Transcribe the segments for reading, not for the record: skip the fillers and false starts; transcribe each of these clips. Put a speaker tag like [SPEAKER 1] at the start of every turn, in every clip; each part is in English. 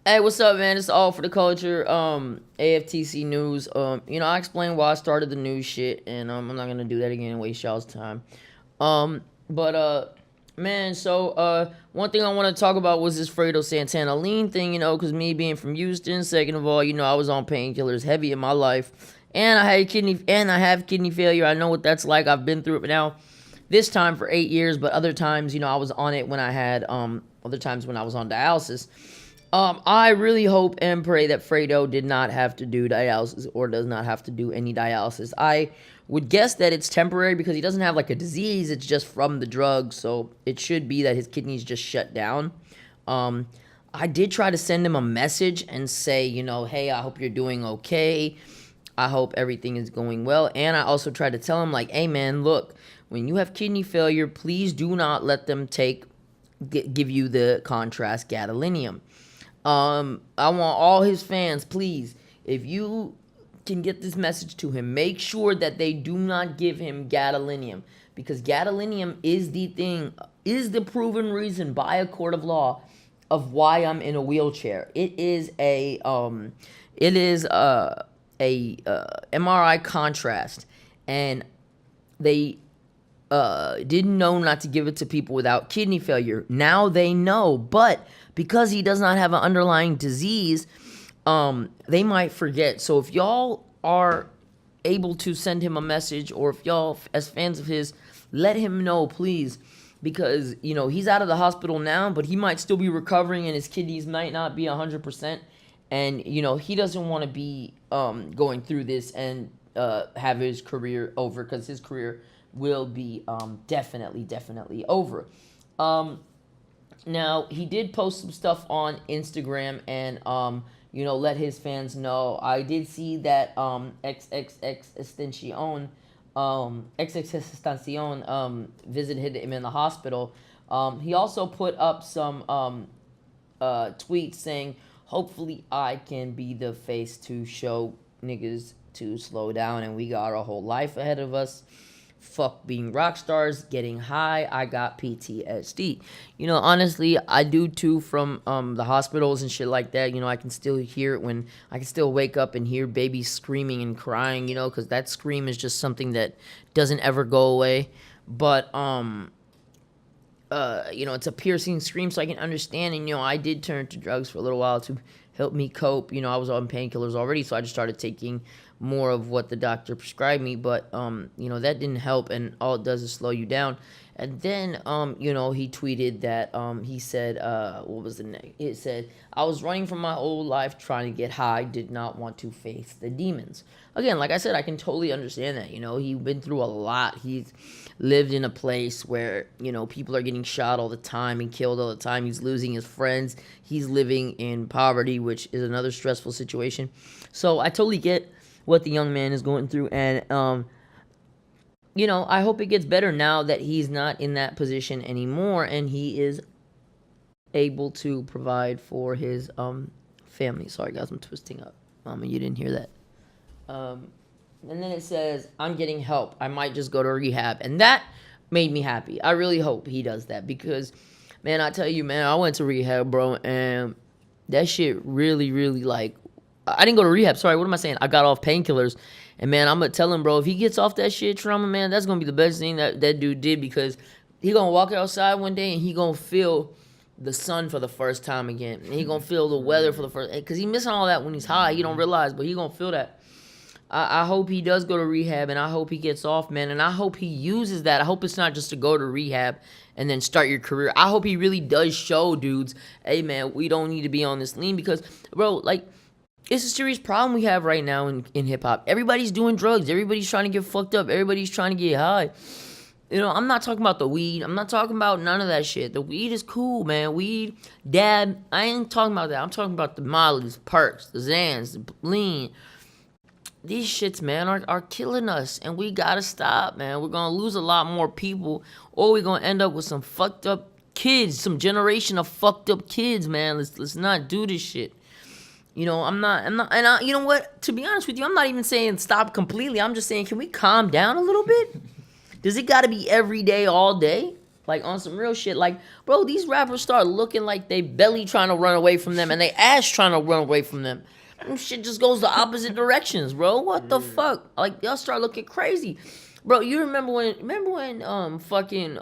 [SPEAKER 1] Hey, what's up, man? It's all for the culture. AFTC news. I explained why I started the news shit, and I'm not gonna do that again and waste y'all's time. But man, one thing I want to talk about was this Fredo Santana lean thing, because me being from Houston. Second of all, I was on painkillers heavy in my life, and I have kidney failure. I know what that's like. I've been through it now. This time for 8 years, but other times, I was on it when I had other times when I was on dialysis. I really hope and pray that Fredo did not have to do dialysis or does not have to do any dialysis. I would guess that it's temporary because he doesn't have like a disease, it's just from the drug, so it should be that his kidneys just shut down. Um, I did try to send him a message and say, hey, I hope you're doing okay. I hope everything is going well. And I also tried to tell him, like, hey, man, look, when you have kidney failure, please do not let them give you the contrast gadolinium. I want all his fans, please, if you can get this message to him, make sure that they do not give him gadolinium, because gadolinium is the proven reason by a court of law of why I'm in a wheelchair. It is a MRI contrast, and they didn't know not to give it to people without kidney failure. Now they know, but because he does not have an underlying disease, they might forget. So if y'all are able to send him a message, or if y'all, as fans of his, let him know, please, because he's out of the hospital now, but he might still be recovering, and his kidneys might not be 100%, and he doesn't want to be going through this and have his career over, because his career will be definitely over. Now, he did post some stuff on Instagram and let his fans know. I did see that XXXTentacion visited him in the hospital. He also put up some tweets saying, hopefully I can be the face to show niggas to slow down, and we got our whole life ahead of us. Fuck being rock stars, getting high. I got PTSD. Honestly, I do too, from the hospitals and shit like that. I can still hear it when I can still wake up and hear babies screaming and crying, because that scream is just something that doesn't ever go away. But it's a piercing scream, so I can understand. And I did turn to drugs for a little while to help me cope. I was on painkillers already, so I just started taking more of what the doctor prescribed me. But that didn't help, and all it does is slow you down. And then he tweeted that he said, what was the next? It said, I was running from my old life trying to get high, did not want to face the demons. Again, like I said, I can totally understand that. He's been through a lot. He's lived in a place where people are getting shot all the time and killed all the time. He's losing his friends. He's living in poverty, which is another stressful situation. So I totally get what the young man is going through, and I hope it gets better now that he's not in that position anymore, and he is able to provide for his family. Sorry guys, I'm twisting up. You didn't hear that. And then it says, I'm getting help. I might just go to rehab. And that made me happy. I really hope he does that, because, man, I tell you, man, I went to rehab, bro, and that shit really, really, like, I didn't go to rehab. Sorry, what am I saying? I got off painkillers. And, man, I'm going to tell him, bro, if he gets off that shit trauma, man, that's going to be the best thing that dude did, because he going to walk outside one day and he going to feel the sun for the first time again. And he going to feel the weather for the first, because he missing all that when he's high. He don't realize, but he going to feel that. I hope he does go to rehab, and I hope he gets off, man, and I hope he uses that. I hope it's not just to go to rehab and then start your career. I hope he really does show dudes, hey, man, we don't need to be on this lean, because, bro, like, it's a serious problem we have right now in hip-hop. Everybody's doing drugs. Everybody's trying to get fucked up. Everybody's trying to get high. I'm not talking about the weed. I'm not talking about none of that shit. The weed is cool, man. Weed, dab, I ain't talking about that. I'm talking about the Molly's, Perks, the Xans, the lean. These shits, man, are killing us, and we gotta stop, man. We're gonna lose a lot more people, or we're gonna end up with some fucked up kids, some generation of fucked up kids, man. Let's not do this shit. I'm not, and you know what? To be honest with you, I'm not even saying stop completely. I'm just saying, can we calm down a little bit? Does it gotta be every day, all day? Like on some real shit. Like, bro, these rappers start looking like they belly trying to run away from them and they ass trying to run away from them. Shit just goes the opposite directions, bro. What the fuck? Like, y'all start looking crazy. Bro, you remember when fucking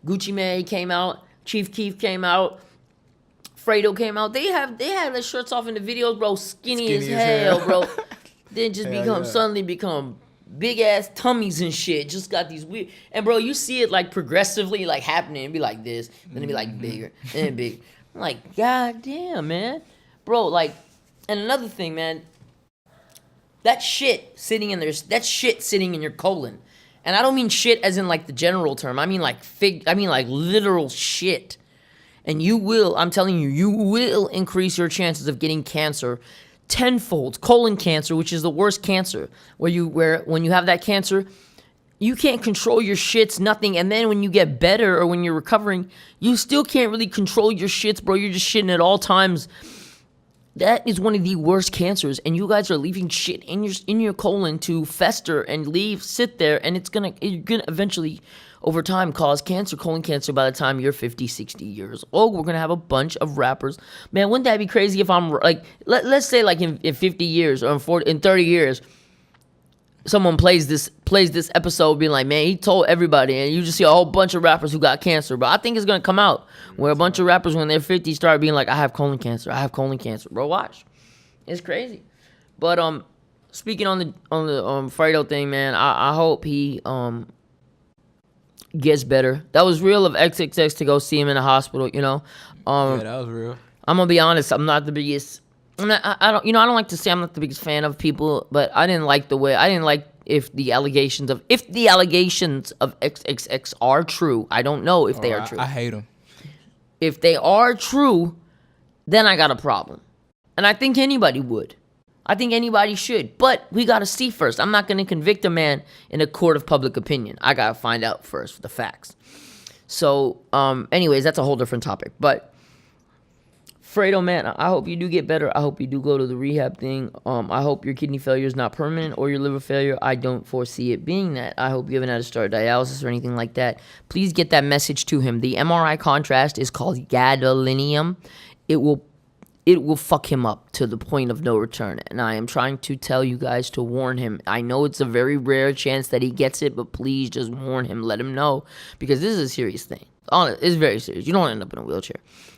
[SPEAKER 1] Gucci Mane came out, Chief Keef came out, Fredo came out. They had their shirts off in the videos, bro, skinny as hell, bro. Then just suddenly become big ass tummies and shit. Just got these weird, and bro, you see it like progressively like happening. It'd be like this, then it'd be like bigger, then bigger. I'm like, god damn, man, bro. Like, and another thing, man, that shit sitting in your colon, and I don't mean shit as in like the general term. I mean like literal shit. And I'm telling you, you will increase your chances of getting cancer tenfold. Colon cancer, which is the worst cancer, where when you have that cancer, you can't control your shits, nothing. And then when you get better or when you're recovering, you still can't really control your shits, bro. You're just shitting at all times. That is one of the worst cancers, and you guys are leaving shit in your colon to fester and sit there, and you're gonna eventually, over time, cause colon cancer by the time you're 50, 60 years old. We're gonna have a bunch of rappers. Man, wouldn't that be crazy if I'm like, let's say like in 50 years or in 30 years, someone plays this episode being like, man, he told everybody, and you just see a whole bunch of rappers who got cancer. But I think it's gonna come out where a bunch of rappers when they're 50 start being like, I have colon cancer, bro. Watch, it's crazy. But speaking on the Fredo thing, man, I hope he gets better. That was real of XXX to go see him in the hospital. You know,
[SPEAKER 2] yeah, that was real.
[SPEAKER 1] I'm gonna be honest. I'm not the biggest. I don't like to say I'm not the biggest fan of people, but I didn't like if the allegations of XXX are true. I don't know if they are true.
[SPEAKER 2] I hate them.
[SPEAKER 1] If they are true, then I got a problem. And I think anybody would. I think anybody should. But we got to see first. I'm not going to convict a man in a court of public opinion. I got to find out first the facts. So, anyways, that's a whole different topic. But Fredo, man, I hope you do get better. I hope you do go to the rehab thing. I hope your kidney failure is not permanent or your liver failure. I don't foresee it being that. I hope you haven't had to start dialysis or anything like that. Please get that message to him. The MRI contrast is called gadolinium. It will fuck him up to the point of no return. And I am trying to tell you guys to warn him. I know it's a very rare chance that he gets it, but please just warn him. Let him know, because this is a serious thing. It's very serious. You don't want to end up in a wheelchair.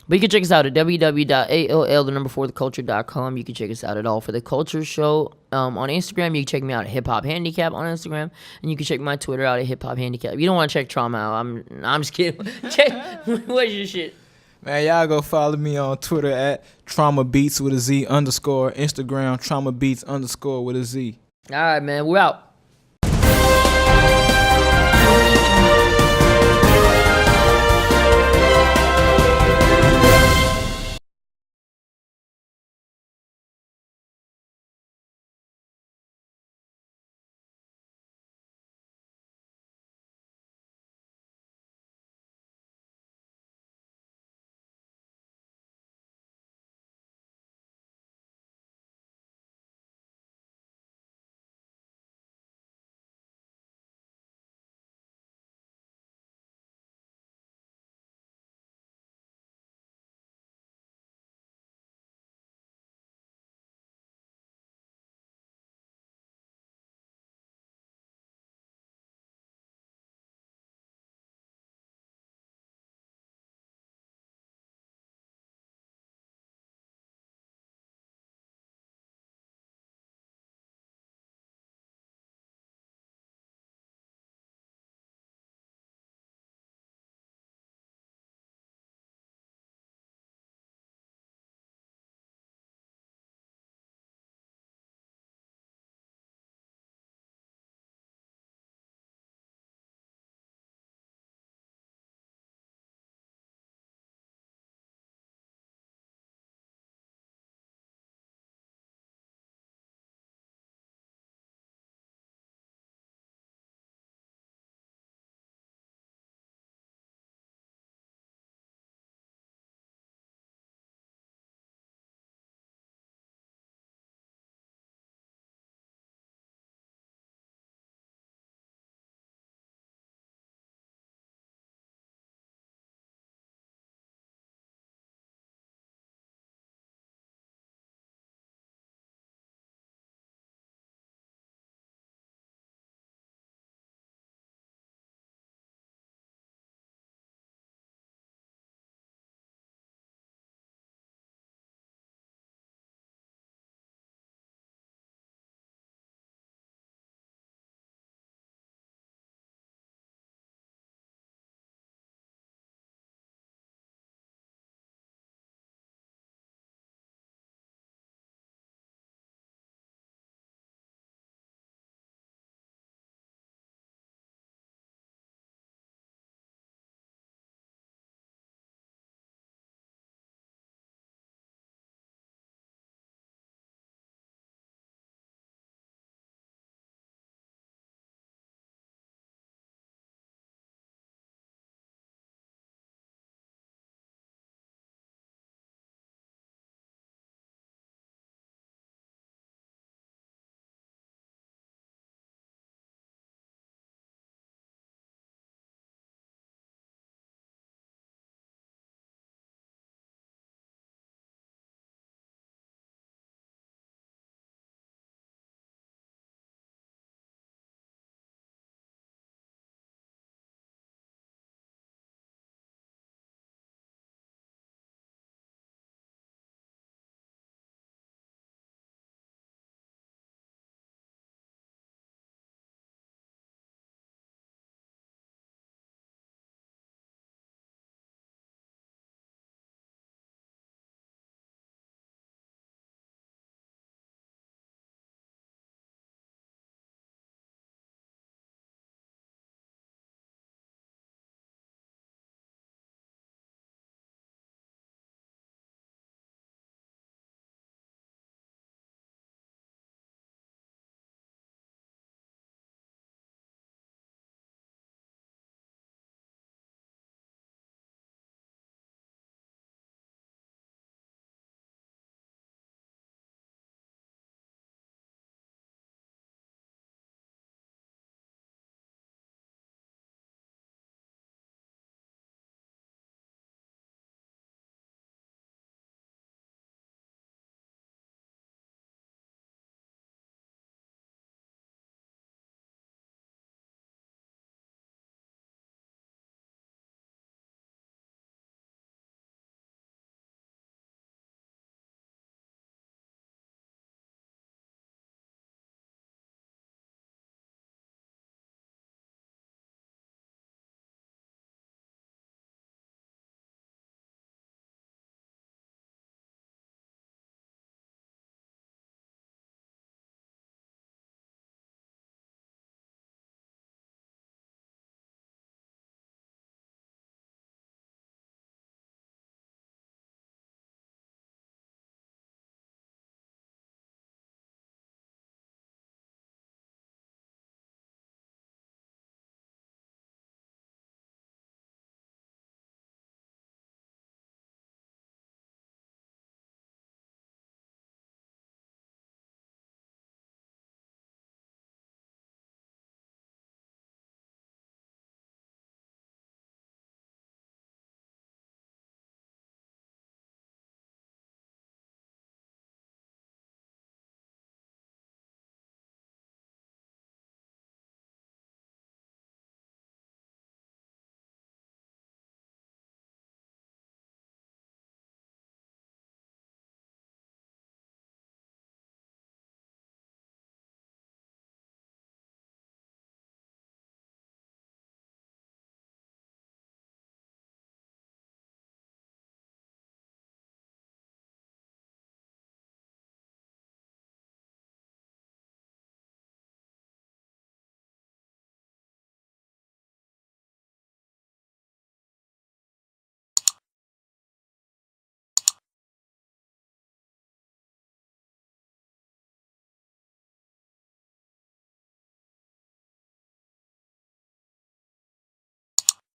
[SPEAKER 1] But you can check us out at www.all4theculture.com. You can check us out at All for the Culture Show on Instagram. You can check me out at Hip Hop Handicap on Instagram. And you can check my Twitter out at Hip Hop Handicap. If you don't want to check Trauma out, I'm just kidding. Check, what's your shit?
[SPEAKER 2] Man, y'all go follow me on Twitter at Trauma Beats with a Z _, Instagram Trauma Beats _ with a Z.
[SPEAKER 1] All right, man. We're out.